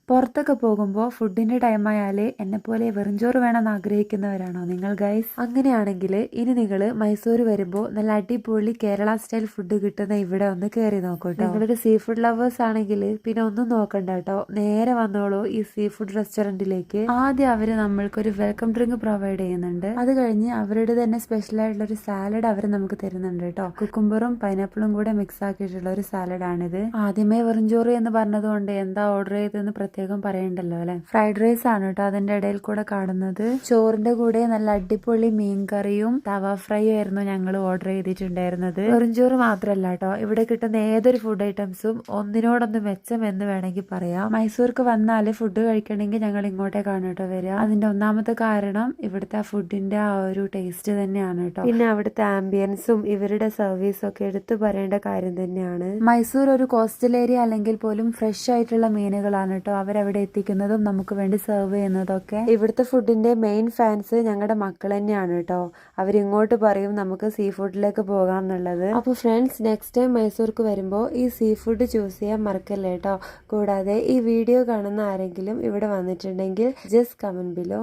പുറത്തൊക്കെ പോകുമ്പോൾ ഫുഡിന്റെ ടൈം ആയാല് എന്നെ പോലെ വെറുംചോറ് വേണമെന്ന് ആഗ്രഹിക്കുന്നവരാണോ നിങ്ങൾ ഗൈസ്? അങ്ങനെയാണെങ്കിൽ ഇനി നിങ്ങൾ മൈസൂർ വരുമ്പോൾ നല്ല അടിപൊളി കേരള സ്റ്റൈൽ ഫുഡ് കിട്ടുന്ന ഇവിടെ ഒന്ന് കയറി നോക്കൂട്ടോ. നിങ്ങളൊരു സീ ഫുഡ് ലവേഴ്സ് ആണെങ്കിൽ പിന്നെ ഒന്നും നോക്കണ്ട കേട്ടോ, നേരെ വന്നോളൂ ഈ സീ ഫുഡ് റെസ്റ്റോറന്റിലേക്ക്. ആദ്യം അവര് നമ്മൾക്കൊരു വെൽക്കം ഡ്രിങ്ക് പ്രൊവൈഡ് ചെയ്യുന്നുണ്ട്. അത് കഴിഞ്ഞ് അവരുടെ തന്നെ സ്പെഷ്യൽ ആയിട്ടുള്ള ഒരു സാലഡ് അവർ നമുക്ക് തരുന്നുണ്ട് കേട്ടോ. കുക്കുംബറും പൈനാപ്പിളും കൂടെ മിക്സ് ആക്കിയിട്ടുള്ള ഒരു സാലഡ് ആണിത്. ആദ്യമേ വെറുംചോറ് എന്ന് പറഞ്ഞതുകൊണ്ട് എന്താ ഓർഡർ ചെയ്തെന്ന് പ്രത്യേകം പറയണ്ടല്ലോ അല്ലെ. ഫ്രൈഡ് റൈസ് ആണ് കേട്ടോ അതിന്റെ ഇടയിൽ കൂടെ കാണുന്നത്. ചോറിന്റെ കൂടെ നല്ല അടിപൊളി മീൻകറിയും തവ ഫ്രൈയും ആയിരുന്നു ഞങ്ങൾ ഓർഡർ ചെയ്തിട്ടുണ്ടായിരുന്നത്. വെറുംചോറ് മാത്രല്ല കേട്ടോ, ഇവിടെ കിട്ടുന്ന ഏതൊരു ഫുഡ് ഐറ്റംസും ഒന്നിനോടൊന്ന് മെച്ചം എന്ന് വേണമെങ്കിൽ പറയാം. മൈസൂർക്ക് വന്നാല് ഫുഡ് കഴിക്കണമെങ്കിൽ ഞങ്ങൾ ഇങ്ങോട്ടേക്കാണ് കേട്ടോ വരിക. അതിന്റെ ഒന്നാമത്തെ കാരണം ഇവിടുത്തെ ആ ഫുഡിന്റെ ആ ഒരു ടേസ്റ്റ് തന്നെയാണ് കേട്ടോ. പിന്നെ അവിടുത്തെ ആംബിയൻസും ഇവരുടെ സർവീസും ഒക്കെ എടുത്തു പറയേണ്ട കാര്യം തന്നെയാണ്. മൈസൂർ ഒരു കോസ്റ്റൽ ഏരിയ അല്ലെങ്കിൽ പോലും ഫ്രഷ് ആയിട്ടുള്ള മീനുകളാണ് കേട്ടോ അവരവിടെ എത്തിക്കുന്നതും നമുക്ക് വേണ്ടി സെർവ് ചെയ്യുന്നതൊക്കെ. ഇവിടുത്തെ ഫുഡിന്റെ മെയിൻ ഫാൻസ് ഞങ്ങളുടെ മക്കൾ തന്നെയാണ് കേട്ടോ. അവരിങ്ങോട്ട് പറയും നമുക്ക് സീ ഫുഡിലേക്ക് പോകാം എന്നുള്ളത്. അപ്പൊ ഫ്രണ്ട്സ്, നെക്സ്റ്റ് ടൈം മൈസൂർക്ക് വരുമ്പോൾ ഈ സീ ഫുഡ് ചൂസ് ചെയ്യാൻ മറക്കല്ലേ കേട്ടോ. കൂടാതെ ഈ വീഡിയോ കാണുന്ന ആരെങ്കിലും ഇവിടെ വന്നിട്ടുണ്ടെങ്കിൽ ജസ്റ്റ് കമന്റ് ബിലോ.